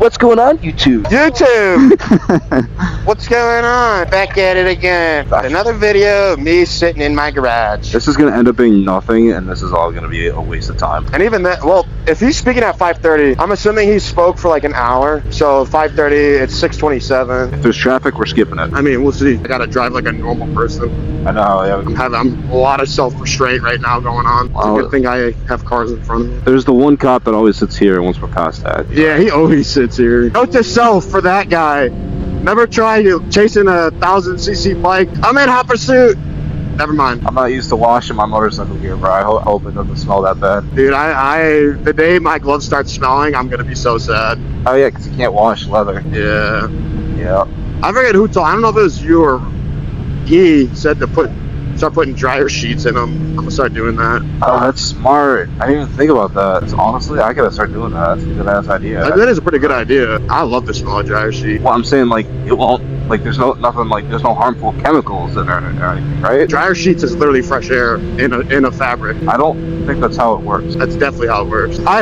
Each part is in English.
What's going on, YouTube? What's going on? Back at it again. Another video of me sitting in my garage. This is going to end up being nothing, and this is all going to be a waste of time. And even that, well, if he's speaking at 5:30, I'm assuming he spoke for like an hour. So 5:30, it's 6:27. If there's traffic, we're skipping it. I mean, we'll see. I gotta drive like a normal person. I know, yeah. I'm a lot of self-restraint right now going on. It's a good thing I have cars in front of me. There's the one cop that always sits here once we're past that. Yeah, he always sits here. Note to self for that guy. Never try chasing a 1000cc bike. I'm in hot pursuit. Never mind. I'm not used to washing my motorcycle gear, bro. I hope it doesn't smell that bad. Dude, the day my gloves start smelling, I'm gonna be so sad. Oh yeah, because you can't wash leather. Yeah. Yeah. I forget who told. I don't know if it was you or he said to start putting dryer sheets in them. I'm gonna start doing that. Oh, that's smart. I didn't even think about that. So honestly, I gotta start doing that. That's a good ass idea. That is a pretty good idea. I love the smell of dryer sheet. Well, I'm saying like it won't. Like there's no harmful chemicals in there or anything, right? Dryer sheets is literally fresh air in a fabric. I don't think that's how it works. That's definitely how it works. I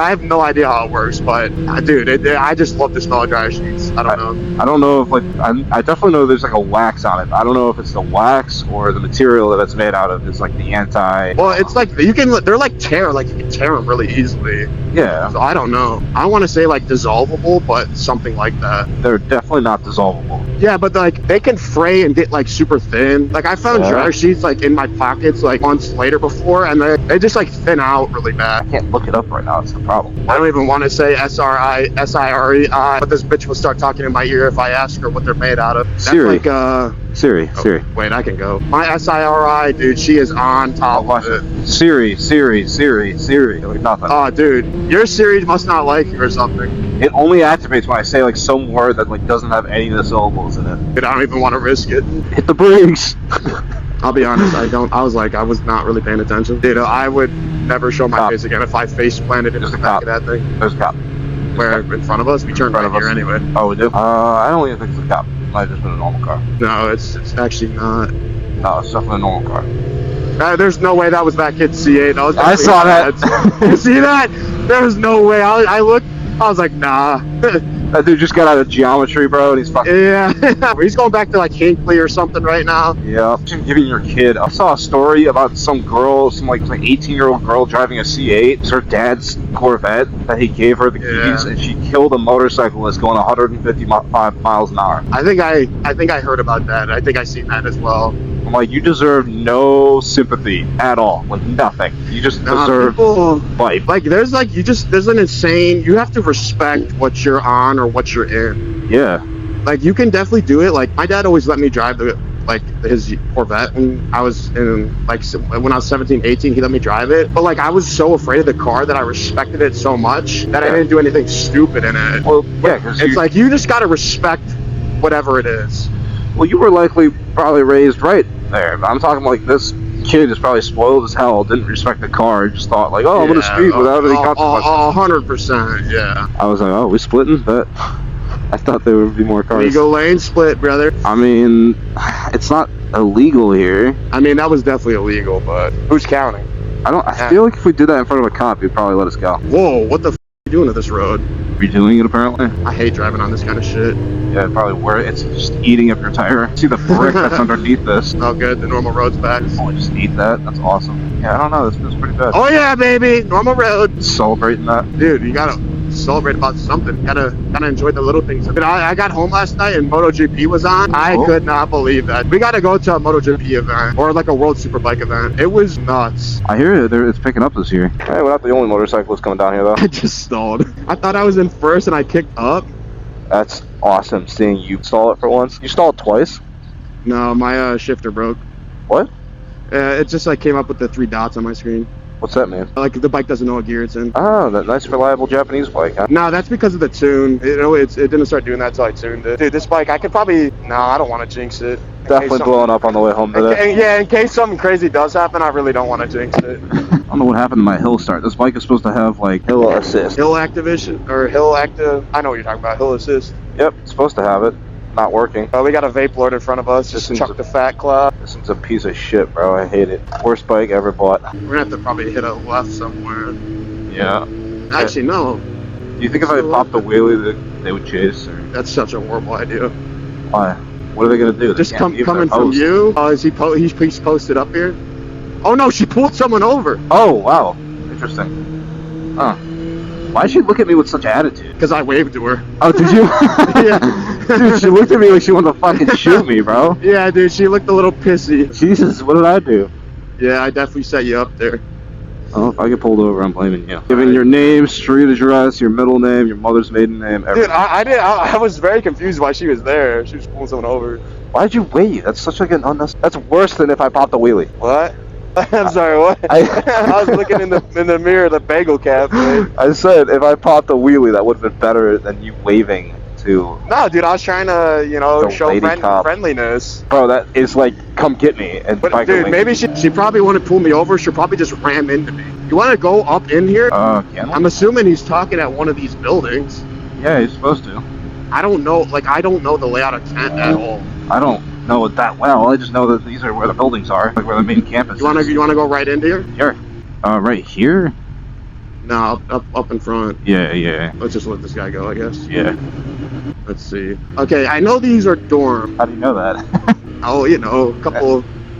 have no idea how it works, but dude, I just love the smell of dryer sheets. I don't know. I don't know if like I definitely know there's like a wax on it. I don't know if it's the wax or the material that it's made out of is like the anti. Well, it's like they're like you can tear them really easily. Yeah. So I don't know. I want to say like dissolvable, but something like that. They're definitely not dissolvable. Yeah, but like they can fray and get like super thin. Like I found dryer sheets like in my pockets like months later before, and they just like thin out really bad. I can't look it up right now. That's the problem. I don't even want to say SRI, but this bitch will start talking in my ear if I ask her what they're made out of. That's Siri. like Siri. Wait, I can go. My SIRI, dude, she is on top of it. Siri. Like nothing. Oh, dude, your Siri must not like you or something. It only activates when I say like some word that like doesn't have any of the syllables in it. Dude, I don't even want to risk it. Hit the brakes. I'll be honest, I was not really paying attention. Dude, I would never show my face again if I face planted into the back of that thing. There's a cop. Where, in front of us? We turned right here anyway. Oh, we do? I don't even think it's a cop. It might have just been a normal car. No, it's actually not. No, it's definitely a normal car. There's no way that was that kid's C8. I saw that. You see that? There's no way. I looked, I was like, nah. That dude just got out of geometry, bro, and he's fucking... Yeah. He's going back to like Hinkley or something right now. Yeah. Giving your kid... I saw a story about some girl, some like 18-year-old girl driving a C8. It's her dad's Corvette that he gave her the keys, and she killed a motorcyclist going 155 miles an hour. I think I heard about that. I think I seen that as well. I'm like, you deserve no sympathy at all. Like, nothing. You just deserve life. Like, there's an insane... You have to respect what you're on or what you're in. Yeah. Like, you can definitely do it. Like, my dad always let me drive his Corvette when I was when I was 17, 18, he let me drive it. But like, I was so afraid of the car that I respected it so much that I didn't do anything stupid in it. Well, yeah, because it's like, you just gotta respect whatever it is. Well, you were probably raised right there. But I'm talking like this kid is probably spoiled as hell, didn't respect the car, just thought like, oh, I'm gonna speed without any consequences. 100%, yeah. I was like, oh, we splitting? But I thought there would be more cars. Legal lane split, brother. I mean, it's not illegal here. I mean, that was definitely illegal, but who's counting? I feel like if we did that in front of a cop, he'd probably let us go. Whoa, what the f*** are you doing to this road? Redoing it, apparently. I hate driving on this kind of shit. Yeah, probably it's just eating up your tire. See the brick that's underneath this. Oh, good. The normal road's back. Oh, just eat that. That's awesome. Yeah, I don't know. This feels pretty bad. Oh, yeah, baby. Normal road. Celebrating that. Dude, you gotta celebrate about something. Gotta enjoy the little things. I got home last night and MotoGP was on. I could not believe that. We gotta go to a MotoGP event or like a World Superbike event. It was nuts. I hear it's picking up this year. Hey, we're not the only motorcyclists coming down here though. I just stalled. I thought I was in first and I kicked up. That's awesome seeing you stall it for once. You stalled twice? No, my shifter broke. What? It just like came up with the 3 dots on my screen. What's that mean? Like the bike doesn't know what gear it's in. Oh, that nice reliable Japanese bike, huh? No, that's because of the tune. It didn't start doing that until I tuned it. Dude, this bike, I could probably... No, I don't want to jinx it. Definitely blowing up on the way home today. Yeah, in case something crazy does happen, I really don't want to jinx it. I don't know what happened to my hill start. This bike is supposed to have like hill assist. Hill activation, or hill active... I know what you're talking about, hill assist. Yep, it's supposed to have it. Not working. We got a vape lord in front of us. Just chuck the fat club. This is a piece of shit, bro. I hate it. Worst bike ever bought. We're gonna have to probably hit a left somewhere. Yeah. Actually, no. You you think if I popped the wheelie, they would chase? Or That's such a horrible idea. why? What are they gonna do? They Just can't leave coming their from post. you? He's posted up here? Oh no, she pulled someone over. Oh wow, interesting. Huh? Why'd she look at me with such attitude? Because I waved to her. Oh, did you? Yeah. Dude, she looked at me like she wanted to fucking shoot me, bro. Yeah, dude, she looked a little pissy. Jesus, what did I do? Yeah, I definitely set you up there. Oh, if I get pulled over, I'm blaming you. Giving your name, street address, your middle name, your mother's maiden name, everything. Dude, I was very confused why she was there. She was pulling someone over. Why'd you wait? That's such like an unnecessary. That's worse than if I popped a wheelie. What? I'm sorry, what? I was looking in the mirror of the bagel cafe. I said if I popped a wheelie, that would have been better than you waving to. No, dude, I was trying to, The show lady cop. friendliness. Bro, that is like, come get me. And But biker dude, link. maybe she probably want to pull me over. She'll probably just ram into me. You want to go up in here? Can I'm assuming he's talking at one of these buildings. Yeah, he's supposed to. I don't know the layout of Kent at all. I don't know it that well. I just know that these are where the buildings are, like where the main campus You wanna go right into here? Sure. Right here? No, up in front. Yeah. Let's just let this guy go, I guess. Yeah. Let's see. Okay, I know these are dorm. How do you know that? Oh,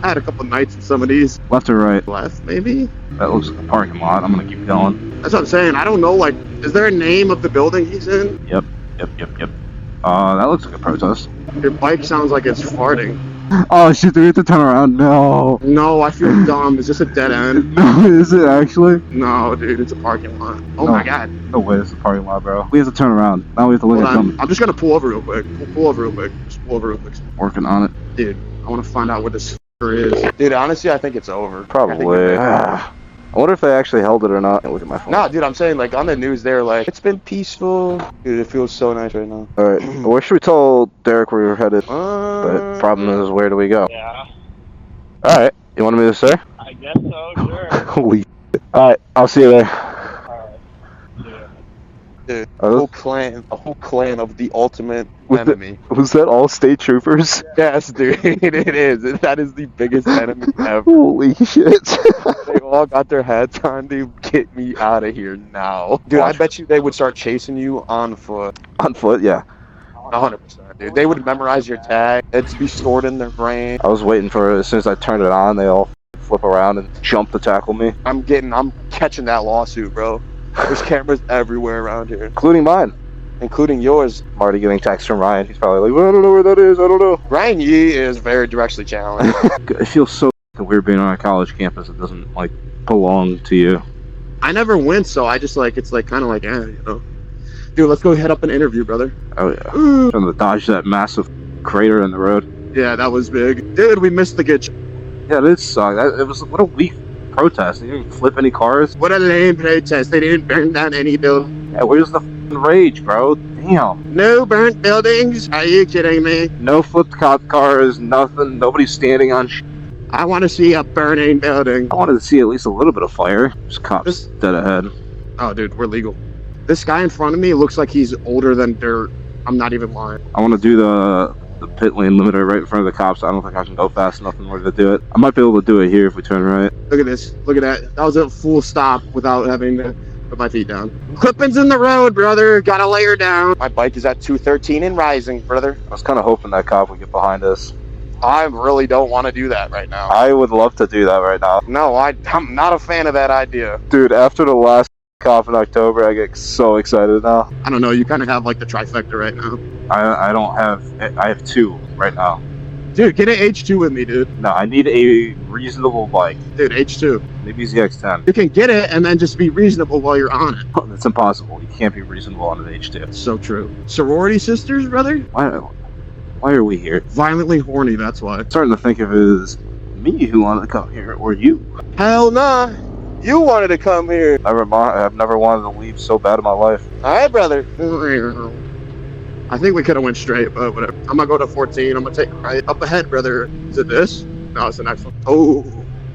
I had a couple nights in some of these. Left or right? Left, maybe? That looks like a parking lot. I'm gonna keep going. That's what I'm saying. I don't know, is there a name of the building he's in? Yep. That looks like a protest. Your bike sounds like it's farting. Oh shit, do we have to turn around? No. No, I feel dumb. Is this a dead end? No, is it actually? No, dude, it's a parking lot. Oh No. my god. No way, it's a parking lot, bro. We have to turn around. Now we have to look Hold at on. them. I'm just gonna pull over real quick. Pull over real quick. Just pull over real quick. Working on it. Dude, I want to find out what this is. Dude, honestly, I think it's over. Probably. I wonder if they actually held it or not. Look at my phone. No, dude, I'm saying, on the news, they're like, it's been peaceful. Dude, it feels so nice right now. Alright, where should we tell Derek where we're headed? But problem is, where do we go? Yeah, Alright, you want me to say? I guess so, sure. Holy shit. Alright, I'll see you there. Alright. Yeah. Dude, Oh, a whole clan of the ultimate enemy. Was that all state troopers? Yes, dude, it is. That is the biggest enemy ever. Holy shit. They all got their hats on, dude. Get me out of here now. Dude, I bet you they would start chasing you on foot. On foot, yeah. 100%, dude. They would memorize your tag. It'd be stored in their brain. I was waiting for it. As soon as I turned it on, they all flip around and jump to tackle me. I'm catching that lawsuit, bro. There's cameras everywhere around here, Including mine. including yours. I'm already getting texts from Ryan. He's probably like, well, I don't know where that is. I don't know. Ryan Yee is very directly challenged. It feels so weird being on a college campus that doesn't, belong to you. I never went, so I just, it's, kind of Dude, let's go head up and interview, brother. Oh, yeah. Trying to dodge that massive crater in the road. Yeah, that was big. Dude, we missed the good Yeah, it did suck. What a weak protest. They didn't flip any cars. What a lame protest. They didn't burn down any buildings. Yeah, where's the f***ing rage, bro? Damn. No burnt buildings? Are you kidding me? No flipped cop cars, nothing. Nobody's standing on sh**. I want to see a burning building. I wanted to see at least a little bit of fire. There's cops dead ahead. Oh, dude, we're legal. This guy in front of me looks like he's older than dirt. I'm not even lying. I want to do the pit lane limiter right in front of the cops. I don't think I can go fast enough in order to do it. I might be able to do it here if we turn right. Look at this. Look at that. That was a full stop without having to put my feet down. Clippings in the road, brother. Gotta lay her down. My bike is at 213 and rising, brother. I was kind of hoping that cop would get behind us. I really don't want to do that right now. I would love to do that right now. No, I'm not a fan of that idea. Dude, after the last cop in October, I get so excited now. I don't know. You kind of have the trifecta right now. I have two right now. Dude, get an H2 with me, dude. No, I need a reasonable bike. Dude, H2. Maybe ZX10. You can get it and then just be reasonable while you're on it. It's impossible. You can't be reasonable on an H2. So true. Sorority sisters, brother? Why are we here? Violently horny, that's why. I'm starting to think if it was me who wanted to come here or you. Hell nah. You wanted to come here. I've never wanted to leave so bad in my life. Alright, brother. I think we could have went straight, but whatever. I'm gonna go to 14. I'm gonna take right up ahead, brother. Is it this? No, it's the next one. Oh,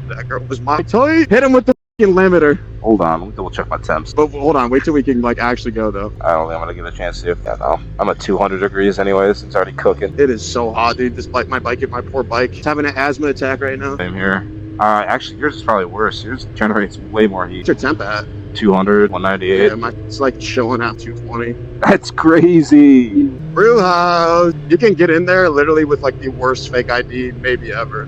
that girl was my toy. Hit him with the fucking limiter. Hold on, let me double check my temps. But hold on, wait till we can actually go though. I don't think I'm gonna get a chance to. Yeah, no. I'm at 200 degrees anyways. It's already cooking. It is so hot, dude. This bike, my poor bike, it's having an asthma attack right now. Same here. Actually, yours is probably worse. Yours generates way more heat. What's your temp at? 200, 198. Yeah, it's like chilling at 220. That's crazy. Brew house. You can get in there literally with like the worst fake ID maybe ever.